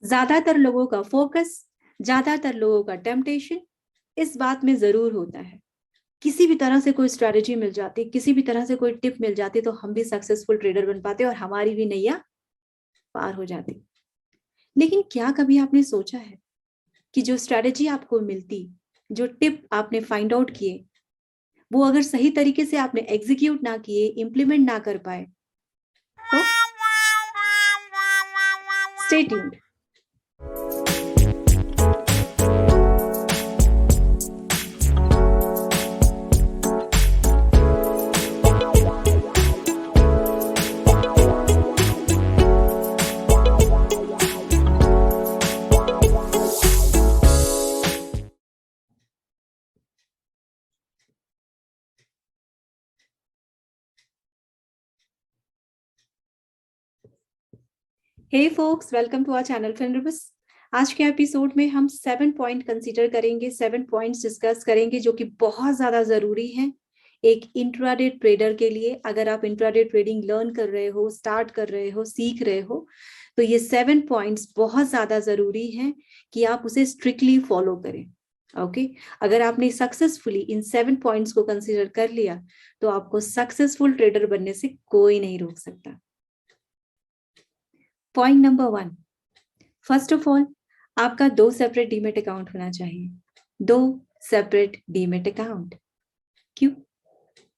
ज्यादातर लोगों का फोकस, ज्यादातर लोगों का टेम्पटेशन इस बात में जरूर होता है, किसी भी तरह से कोई स्ट्रैटेजी मिल जाती, किसी भी तरह से कोई टिप मिल जाती तो हम भी सक्सेसफुल ट्रेडर बन पाते और हमारी भी नैया पार हो जाती। लेकिन क्या कभी आपने सोचा है कि जो स्ट्रैटेजी आपको मिलती, जो टिप आपने फाइंड आउट किए, वो अगर सही तरीके से आपने एग्जीक्यूट ना किए, इंप्लीमेंट ना कर पाए तो stay tuned. Hey folks, welcome to our channel फिनरिबस। आज के एपिसोड में हम 7 पॉइंट कंसीडर करेंगे, 7 पॉइंट्स डिस्कस करेंगे जो कि बहुत ज्यादा जरूरी है एक इंट्राडे ट्रेडर के लिए। अगर आप इंट्राडे ट्रेडिंग लर्न कर रहे हो, स्टार्ट कर रहे हो, सीख रहे हो, तो ये 7 पॉइंट्स बहुत ज्यादा जरूरी हैं कि आप उसे स्ट्रिक्टली फॉलो करें। ओके अगर आपने सक्सेसफुली इन 7 पॉइंट्स को कंसीडर कर लिया तो आपको सक्सेसफुल ट्रेडर बनने से कोई नहीं रोक सकता। Point number 1, first of all आपका 2 सेपरेट डीमेट अकाउंट होना चाहिए। 2 सेपरेट डीमेट अकाउंट। क्यों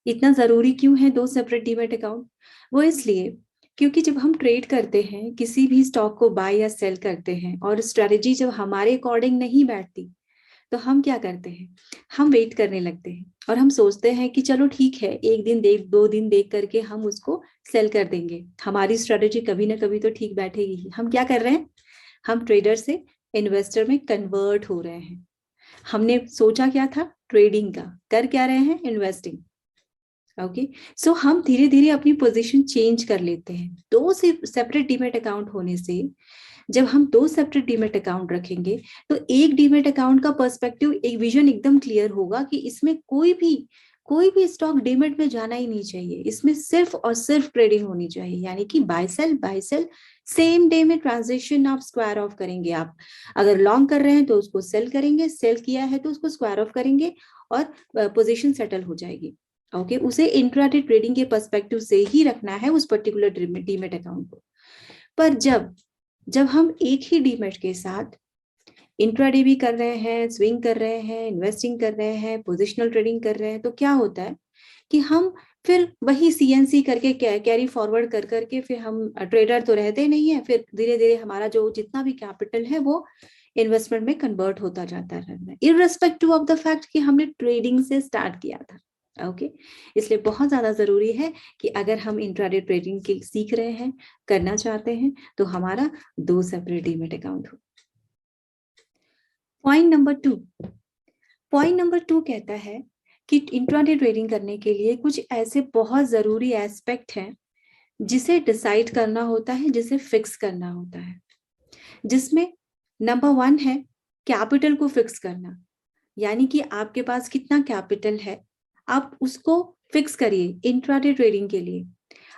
इतना जरूरी क्यों है 2 सेपरेट डीमेट अकाउंट? वो इसलिए क्योंकि जब हम ट्रेड करते हैं, किसी भी स्टॉक को बाय या सेल करते हैं और स्ट्रेटेजी जब हमारे अकॉर्डिंग नहीं बैठती तो हम क्या करते हैं, हम वेट करने लगते हैं और हम सोचते हैं कि चलो ठीक है, 1 दिन देख 2 दिन देख करके हम उसको सेल कर देंगे, हमारी स्ट्रेटेजी कभी ना कभी तो ठीक बैठेगी। हम क्या कर रहे हैं, हम ट्रेडर से इन्वेस्टर में कन्वर्ट हो रहे हैं। हमने सोचा क्या था, ट्रेडिंग का, कर क्या रहे हैं, इन्वेस्टिंग। ओके सो हम धीरे धीरे अपनी पोजीशन चेंज कर लेते हैं। 2 सेपरेट डीमेट अकाउंट होने से जब हम 2 सेपरेट डीमेट अकाउंट रखेंगे तो एक डीमेट अकाउंट का पर्सपेक्टिव, एक विजन एकदम क्लियर होगा कि इसमें कोई भी स्टॉक डीमेट में जाना ही नहीं चाहिए, इसमें सिर्फ और सिर्फ ट्रेडिंग होनी चाहिए। यानी कि बाय सेल सेम डे में ट्रांजेक्शन आप स्क्वायर ऑफ करेंगे। आप अगर लॉन्ग कर रहे हैं तो उसको सेल करेंगे, सेल किया है तो उसको स्क्वायर ऑफ करेंगे और पोजीशन सेटल हो जाएगी। ओके उसे इंट्राडे ट्रेडिंग के पर्सपेक्टिव से ही रखना है उस पर्टिकुलर डीमेट अकाउंट को। पर जब हम एक ही डीमेट के साथ इंट्राडे भी कर रहे हैं, स्विंग कर रहे हैं, इन्वेस्टिंग कर रहे हैं, पोजिशनल ट्रेडिंग कर रहे हैं, तो क्या होता है कि हम फिर वही सीएनसी करके कैरी फॉरवर्ड कर करके फिर हम ट्रेडर तो रहते नहीं है, फिर धीरे धीरे हमारा जो जितना भी कैपिटल है वो इन्वेस्टमेंट में कन्वर्ट होता जाता है, इररिस्पेक्टिव ऑफ द फैक्ट कि हमने ट्रेडिंग से स्टार्ट किया था। ओके इसलिए बहुत ज्यादा जरूरी है कि अगर हम इंट्राडे ट्रेडिंग के सीख रहे हैं, करना चाहते हैं, तो हमारा 2 सेपरेट डीमेट अकाउंट हो। पॉइंट नंबर 2 कहता है कि इंट्राडे ट्रेडिंग करने के लिए कुछ ऐसे बहुत जरूरी एस्पेक्ट हैं जिसे डिसाइड करना होता है, जिसे फिक्स करना होता है, जिसमें नंबर 1 है कैपिटल को फिक्स करना। यानी कि आपके पास कितना कैपिटल है, आप उसको फिक्स करिए इंट्राडे ट्रेडिंग के लिए।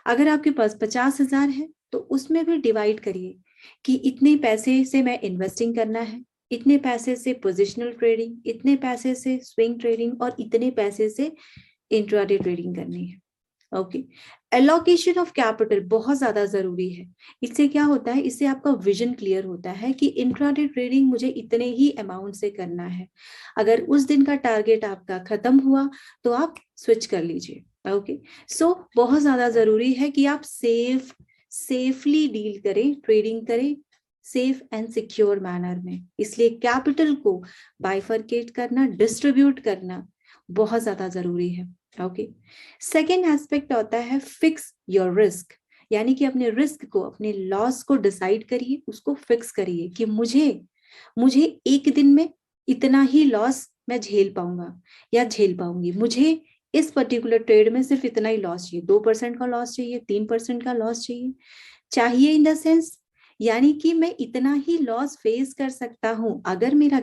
अगर आपके पास 50,000 है तो उसमें भी डिवाइड करिए कि इतने पैसे से मैं इन्वेस्टिंग करना है, इतने पैसे से पोजिशनल ट्रेडिंग, इतने पैसे से स्विंग ट्रेडिंग और इतने पैसे से इंट्राडे ट्रेडिंग करनी है। ओके एलोकेशन ऑफ कैपिटल बहुत ज्यादा जरूरी है। इससे क्या होता है, इससे आपका विजन क्लियर होता है कि इंट्राडे ट्रेडिंग मुझे इतने ही अमाउंट से करना है। अगर उस दिन का टारगेट आपका खत्म हुआ तो आप स्विच कर लीजिए। ओके सो बहुत ज्यादा जरूरी है कि आप सेफली डील करें, ट्रेडिंग करें सेफ एंड सिक्योर मैनर में। इसलिए कैपिटल को बाइफरकेट करना, डिस्ट्रीब्यूट करना बहुत ज्यादा जरूरी है। ओके सेकेंड एस्पेक्ट होता है फिक्स योर रिस्क। यानी कि अपने रिस्क को, अपने लॉस को डिसाइड करिए, उसको फिक्स करिए कि मुझे एक दिन में इतना ही लॉस मैं झेल पाऊंगा या झेल पाऊंगी, मुझे इस पर्टिकुलर ट्रेड में सिर्फ इतना ही लॉस चाहिए, 2% का लॉस चाहिए, 3% का लॉस चाहिए इन द सेंस, यानी कि मैं इतना ही लॉस फेस कर सकता हूं। अगर मेरा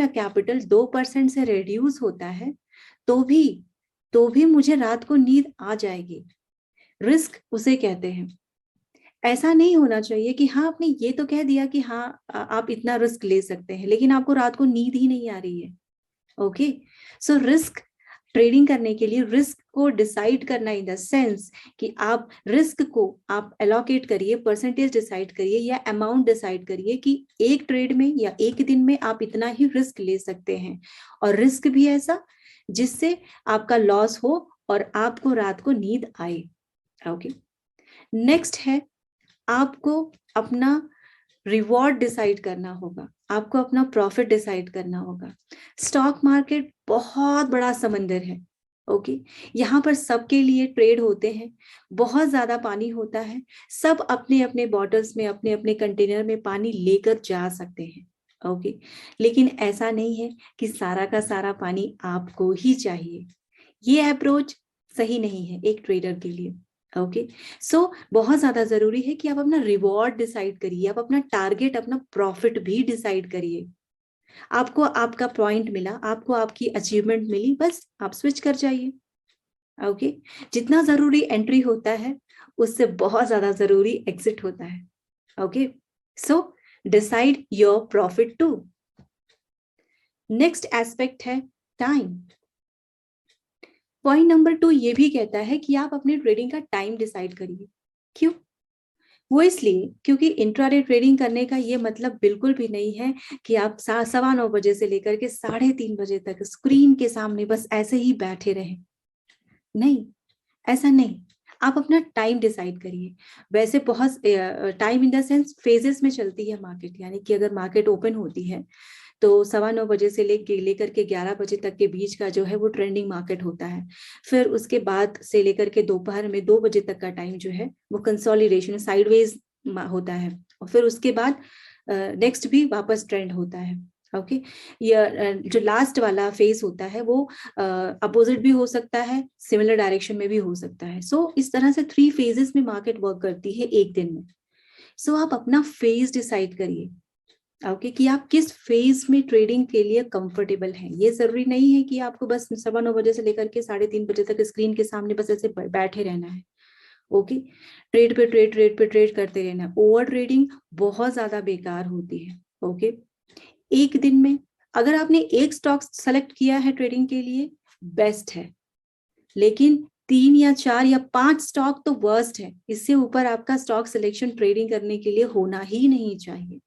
कैपिटल 2% से रिड्यूस होता है तो भी मुझे रात को नींद आ जाएगी। रिस्क उसे कहते हैं। ऐसा नहीं होना चाहिए कि हाँ आपने ये तो कह दिया कि हाँ आप इतना रिस्क ले सकते हैं, लेकिन आपको रात को नींद ही नहीं आ रही है। ओके, सो रिस्क ट्रेडिंग करने के लिए रिस्क को डिसाइड करना इन द सेंस कि आप रिस्क को आप एलोकेट करिए, परसेंटेज डिसाइड करिए या अमाउंट डिसाइड करिए कि एक ट्रेड में या एक दिन में आप इतना ही रिस्क ले सकते हैं, और रिस्क भी ऐसा जिससे आपका लॉस हो और आपको रात को नींद आए। ओके, नेक्स्ट है आपको अपना रिवॉर्ड डिसाइड करना होगा, आपको अपना प्रॉफिट डिसाइड करना होगा। स्टॉक मार्केट बहुत बड़ा समंदर है। ओके, यहाँ पर सबके लिए ट्रेड होते हैं, बहुत ज्यादा पानी होता है, सब अपने अपने बॉटल्स में अपने अपने कंटेनर में पानी लेकर जा सकते हैं। ओके, लेकिन ऐसा नहीं है कि सारा का सारा पानी आपको ही चाहिए। ये अप्रोच सही नहीं है एक ट्रेडर के लिए। ओके, सो बहुत ज्यादा जरूरी है कि आप अपना रिवॉर्ड डिसाइड करिए, आप अपना टारगेट, अपना प्रॉफिट भी डिसाइड करिए। आपको आपका पॉइंट मिला, आपको आपकी अचीवमेंट मिली, बस आप स्विच कर जाइए। ओके, जितना जरूरी एंट्री होता है उससे बहुत ज्यादा जरूरी एग्जिट होता है। Okay, so decide your profit too. Next aspect है टाइम। पॉइंट नंबर 2 ये भी कहता है कि आप अपने ट्रेडिंग का टाइम डिसाइड करिए। क्यों? वो इसलिए क्योंकि इंट्राडे ट्रेडिंग करने का ये मतलब बिल्कुल भी नहीं है कि आप 9:15 से लेकर के 3:30 बजे तक स्क्रीन के सामने बस ऐसे ही बैठे रहें। नहीं, ऐसा नहीं। आप अपना टाइम डिसाइड करिए। वैसे बहुत time in the sense phases में चलती है मार्केट, यानी कि अगर मार्केट ओपन होती है तो 9:15 से लेकर के 11 बजे तक के बीच का जो है वो ट्रेंडिंग मार्केट होता है। फिर उसके बाद से लेकर के दोपहर में 2 बजे तक का टाइम जो है वो कंसोलिडेशन साइडवेज होता है, और फिर उसके बाद नेक्स्ट भी वापस ट्रेंड होता है। ओके, ये जो लास्ट वाला फेज होता है वो अपोजिट भी हो सकता है, सिमिलर डायरेक्शन में भी हो सकता है। सो इस तरह से 3 फेजेस में मार्केट वर्क करती है एक दिन में। सो आप अपना फेज डिसाइड करिए। ओके, कि आप किस फेज में ट्रेडिंग के लिए कंफर्टेबल हैं। ये जरूरी नहीं है कि आपको बस 9:15 से लेकर के 3:30 बजे तक स्क्रीन के सामने बस ऐसे बैठे रहना है। ओके, ट्रेड पे ट्रेड करते रहना है। ओवर ट्रेडिंग बहुत ज्यादा बेकार होती है। ओके, एक दिन में अगर आपने एक स्टॉक सेलेक्ट किया है ट्रेडिंग के लिए, बेस्ट है, लेकिन 3 या 4 या 5 स्टॉक तो वर्स्ट है। इससे ऊपर आपका स्टॉक सिलेक्शन ट्रेडिंग करने के लिए होना ही नहीं चाहिए।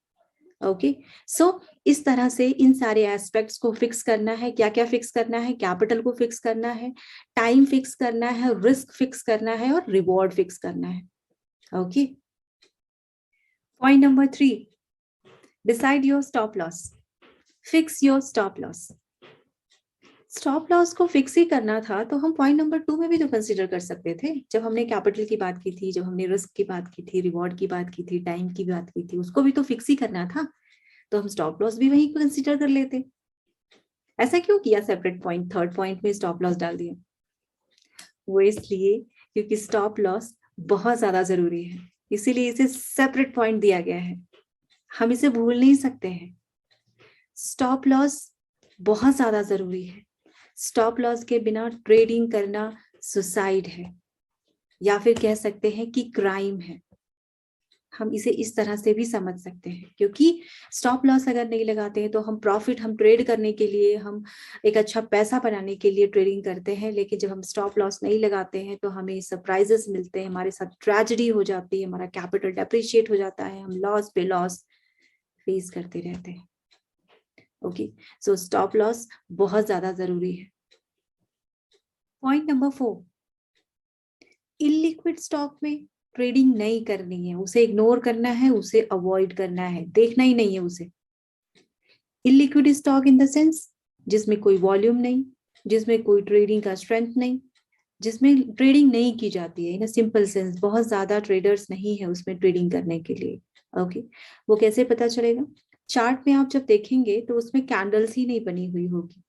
ओके, सो इस तरह से इन सारे एस्पेक्ट्स को फिक्स करना है। क्या क्या फिक्स करना है? कैपिटल को फिक्स करना है, टाइम फिक्स करना है, रिस्क फिक्स करना है और रिवॉर्ड फिक्स करना है। Okay, point number 3, decide your stop loss. Fix your stop loss. Stop loss को फिक्स ही करना था तो हम पॉइंट नंबर 2 में भी तो कंसीडर कर सकते थे। जब हमने कैपिटल की बात की थी, जब हमने रिस्क की बात की थी, रिवॉर्ड की बात की थी, टाइम की बात की थी, उसको भी तो फिक्स ही करना था, तो हम स्टॉप लॉस भी वहीं कंसीडर कर लेते। ऐसा क्यों किया सेपरेट पॉइंट, थर्ड पॉइंट में स्टॉप लॉस डाल दिया? वो इसलिए क्योंकि स्टॉप लॉस बहुत ज्यादा जरूरी है, इसीलिए इसे सेपरेट पॉइंट दिया गया है। हम इसे भूल नहीं सकते हैं। स्टॉप लॉस बहुत ज्यादा जरूरी है। स्टॉप लॉस के बिना ट्रेडिंग करना सुसाइड है, या फिर कह सकते हैं कि क्राइम है। हम इसे इस तरह से भी समझ सकते हैं, क्योंकि स्टॉप लॉस अगर नहीं लगाते हैं तो हम प्रॉफिट, हम ट्रेड करने के लिए, हम एक अच्छा पैसा बनाने के लिए ट्रेडिंग करते हैं, लेकिन जब हम स्टॉप लॉस नहीं लगाते हैं तो हमें सरप्राइजेस मिलते हैं, हमारे साथ ट्रेजेडी हो जाती है, हमारा कैपिटल डेप्रिशिएट हो जाता है, हम लॉस पे लॉस फेस करते रहते हैं। ओके, सो स्टॉप लॉस बहुत ज्यादा जरूरी है। पॉइंट नंबर 4, इलिक्विड स्टॉक में ट्रेडिंग नहीं करनी है, उसे इग्नोर करना है, उसे अवॉइड करना है, देखना ही नहीं है उसे। Illiquid stock in the sense जिसमें कोई वॉल्यूम नहीं, जिसमें कोई ट्रेडिंग का स्ट्रेंथ नहीं, जिसमें ट्रेडिंग नहीं की जाती है इन सिंपल सेंस, बहुत ज्यादा ट्रेडर्स नहीं है उसमें ट्रेडिंग करने के लिए। ओके, वो कैसे पता चलेगा? चार्ट में आप जब देखेंगे तो उसमें कैंडल्स ही नहीं बनी हुई होगी,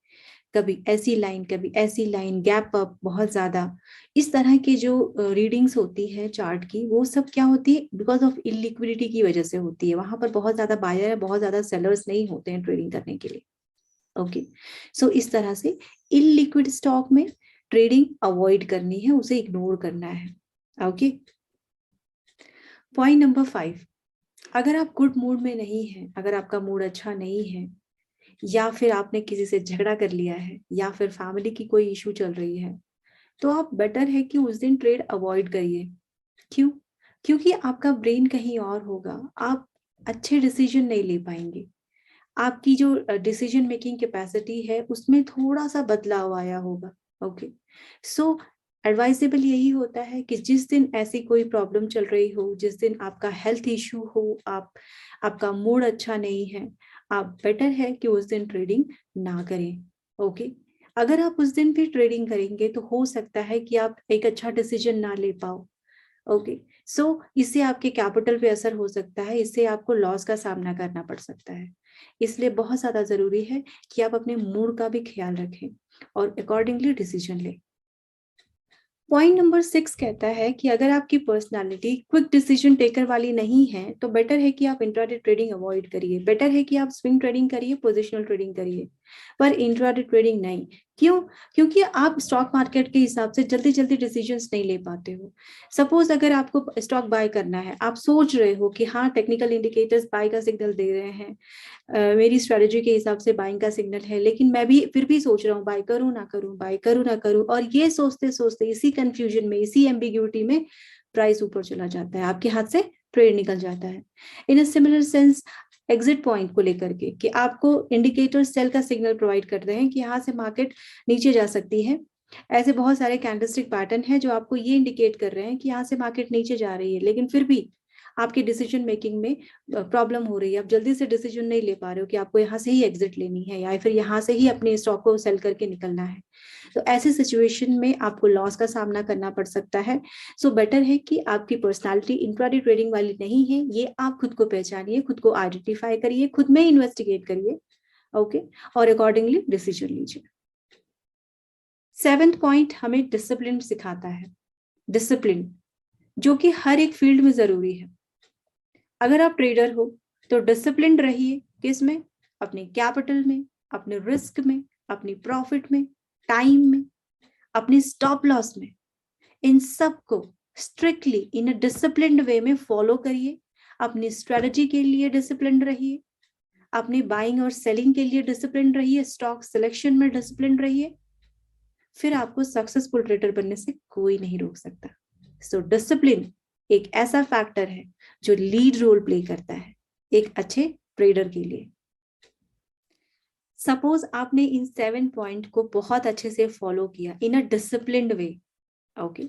कभी ऐसी लाइन, कभी ऐसी लाइन, गैप अप बहुत ज्यादा, इस तरह की जो रीडिंग्स होती है चार्ट की, वो सब क्या होती है? बिकॉज ऑफ इलिक्विडिटी की वजह से होती है। वहां पर बहुत ज्यादा बायर है, बहुत ज्यादा सेलर्स नहीं होते हैं ट्रेडिंग करने के लिए। ओके, सो इस तरह से इलिक्विड स्टॉक में ट्रेडिंग अवॉइड करनी है, उसे इग्नोर करना है। ओके, पॉइंट नंबर 5, अगर आप गुड मूड में नहीं हैं, अगर आपका मूड अच्छा नहीं है, या फिर आपने किसी से झगड़ा कर लिया है, या फिर फैमिली की कोई इशू चल रही है, तो आप बेटर है कि उस दिन ट्रेड अवॉइड करिए। क्यों? क्योंकि आपका ब्रेन कहीं और होगा, आप अच्छे डिसीजन नहीं ले पाएंगे, आपकी जो डिसीजन मेकिंग कैपेसिटी है उसमें थोड़ा सा बदलाव आया होगा। ओके, सो एडवाइजेबल यही होता है कि जिस दिन ऐसी कोई प्रॉब्लम चल रही हो, जिस दिन आपका हेल्थ इशू हो, आपका मूड अच्छा नहीं है, आप बेटर है कि उस दिन ट्रेडिंग ना करें। ओके, अगर आप उस दिन भी ट्रेडिंग करेंगे तो हो सकता है कि आप एक अच्छा डिसीजन ना ले पाओ। ओके, सो इससे आपके कैपिटल पे असर हो सकता है, इससे आपको लॉस का सामना करना पड़ सकता है। इसलिए बहुत ज्यादा जरूरी है कि आप अपने मूड का भी ख्याल रखें और अकॉर्डिंगली डिसीजन लें। पॉइंट नंबर 6 कहता है कि अगर आपकी पर्सनालिटी क्विक डिसीजन टेकर वाली नहीं है तो बेटर है कि आप इंट्राडे ट्रेडिंग अवॉइड करिए, बेटर है कि आप स्विंग ट्रेडिंग करिए, पोजिशनल ट्रेडिंग करिए, पर इंट्राडे ट्रेडिंग नहीं। क्यों? क्योंकि आप स्टॉक मार्केट के हिसाब से जल्दी जल्दी डिसीजंस नहीं ले पाते हो। सपोज अगर आपको स्टॉक बाय करना है, आप सोच रहे हो कि हाँ टेक्निकल इंडिकेटर्स बाय का सिग्नल दे रहे हैं, मेरी स्ट्रेटेजी के हिसाब से बाइंग का सिग्नल है, लेकिन मैं भी फिर भी सोच रहा हूँ बाय करूँ ना करूँ, बाय करूँ ना करूँ, और ये सोचते सोचते इसी कंफ्यूजन में, इसी एम्बिग्यूटी में प्राइस ऊपर चला जाता है, आपके हाथ से ट्रेड निकल जाता है। In a similar sense exit point को लेकर के कि आपको इंडिकेटर सेल का सिग्नल प्रोवाइड कर रहे हैं कि यहाँ से मार्केट नीचे जा सकती है, ऐसे बहुत सारे कैंडलस्टिक पैटर्न है जो आपको ये इंडिकेट कर रहे हैं कि यहाँ से मार्केट नीचे जा रही है, लेकिन फिर भी आपकी डिसीजन मेकिंग में प्रॉब्लम हो रही है, आप जल्दी से डिसीजन नहीं ले पा रहे हो कि आपको यहाँ से ही एग्जिट लेनी है या फिर यहाँ से ही अपने स्टॉक को सेल करके निकलना है। तो ऐसी सिचुएशन में आपको लॉस का सामना करना पड़ सकता है। सो बेटर है कि आपकी पर्सनालिटी इंट्राडे ट्रेडिंग वाली नहीं है, ये आप खुद को पहचानिए, खुद को आइडेंटिफाई करिए, खुद में इन्वेस्टिगेट करिए। ओके, और अकॉर्डिंगली डिसीजन लीजिए। 7th पॉइंट हमें डिसिप्लिन सिखाता है, डिसिप्लिन जो कि हर एक फील्ड में जरूरी है। अगर आप ट्रेडर हो तो डिसिप्लिन रहिए, किस में? अपने कैपिटल में, अपने रिस्क में, अपनी प्रॉफिट में, टाइम में, अपनी स्टॉप लॉस में, इन सब को स्ट्रिक्टली इन अ डिसिप्लिन्ड वे में फॉलो करिए। अपनी स्ट्रेटजी के लिए डिसिप्लिन रहिए, अपनी बाइंग और सेलिंग के लिए डिसिप्लिन रहिए, स्टॉक सिलेक्शन में डिसिप्लिन रहिए, फिर आपको सक्सेसफुल ट्रेडर बनने से कोई नहीं रोक सकता। सो डिसिप्लिन एक ऐसा फैक्टर है जो लीड रोल प्ले करता है एक अच्छे ट्रेडर के लिए। सपोज आपने इन 7 पॉइंट को बहुत अच्छे से फॉलो किया इन अ डिसिप्लिन्ड वे। ओके,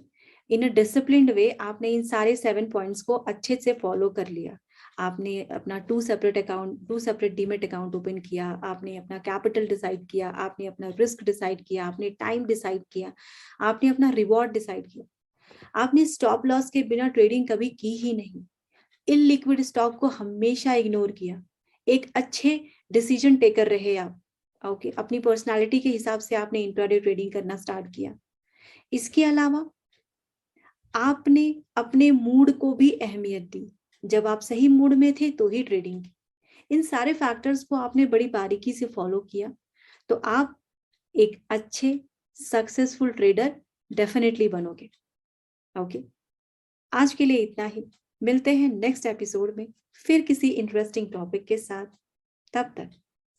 इन अ डिसिप्लिन्ड वे आपने इन सारे 7 पॉइंट्स को अच्छे से फॉलो कर लिया। आपने अपना 2 सेपरेट डीमेट अकाउंट ओपन किया, आपने अपना कैपिटल डिसाइड किया, आपने अपना रिस्क डिसाइड किया, आपने टाइम डिसाइड किया, आपने अपना रिवॉर्ड डिसाइड किया, आपने स्टॉप लॉस के बिना ट्रेडिंग कभी की ही नहीं, इलिक्विड स्टॉक को हमेशा इग्नोर किया, एक अच्छे डिसीजन टेकर रहे आप। ओके, अपनी पर्सनालिटी के हिसाब से आपने इंट्राडे ट्रेडिंग करना स्टार्ट किया। इसके अलावा आपने अपने मूड को भी अहमियत दी, जब आप सही मूड में थे तो ही ट्रेडिंग की। इन सारे फैक्टर्स को आपने बड़ी बारीकी से फॉलो किया तो आप एक अच्छे सक्सेसफुल ट्रेडर डेफिनेटली बनोगे। ओके, आज के लिए इतना ही, मिलते हैं नेक्स्ट एपिसोड में फिर किसी इंटरेस्टिंग टॉपिक के साथ। तब तक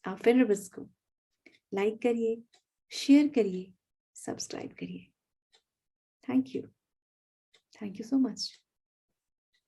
आप फेनरबिस को लाइक करिए, शेयर करिए, सब्सक्राइब करिए। Thank you so much.